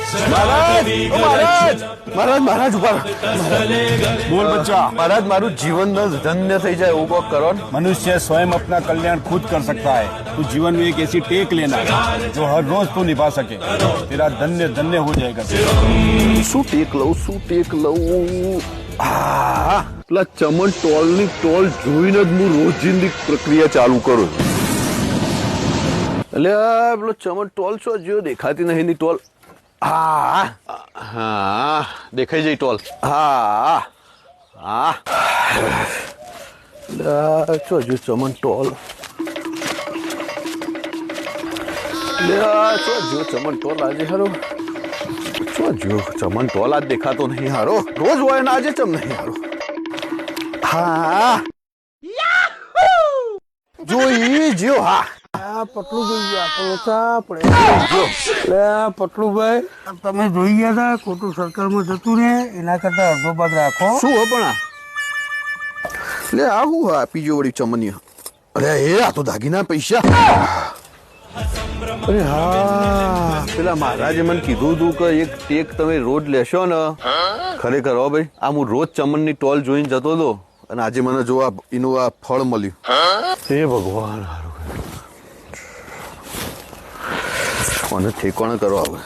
મહારાજ મહારાજ મહારાજ ઉભા बोल बच्चा। મહારાજ મારું જીવન ધન્ય થઈ જાય એવું કોક કરો ને मनुष्य स्वयं अपना कल्याण खुद कर सकता है। तू जीवन में एक ऐसी टेक लेना जो हर रोज तू निभा सके। तेरा धन्य धन्य हो जाएगा। શું ટેક લઉં આ પેલા ચમન ટોલની ટોલ જોઈને જ હું રોજિંદી પ્રક્રિયા ચાલુ કરું એટલે પેલો ચમન ટોલ છો જો દેખાતી નહીં ની ટોલ હા હા દેખાઈ જઈ ટોલ હા હા ચો જો ચમન ટોલ ચો જો ચમન ટોલ આજે હારો ચો જો ચમન ટોલ આજ દેખાતો નહીં હારો રોજ હોય ને આજે ચમ નહીં હારો હા જોઈ જ્યો હા પટલું જોઈ ગયા પટલુભાઈ તમે જોઈ ગયા હતા ખોટું સર્કલમાં જતું ને એના કરતા અડધો ભાગ રાખો. શું હો પણ લે આવું હા પીજો વળી ચમનીય અરે એ આ તો દાગીના પૈસા અરે હા પેલા મહારાજે મને કીધું હતું કે એક ટેક તમે રોજ લેશો ને ખરેખર હો ભાઈ આ હું રોજ ચમનની ટોલ જોઈને જતો હતો અને આજે મને જો એનું આ ફળ મળ્યું હે ભગવાન અને ઠેકાણે કરો હવે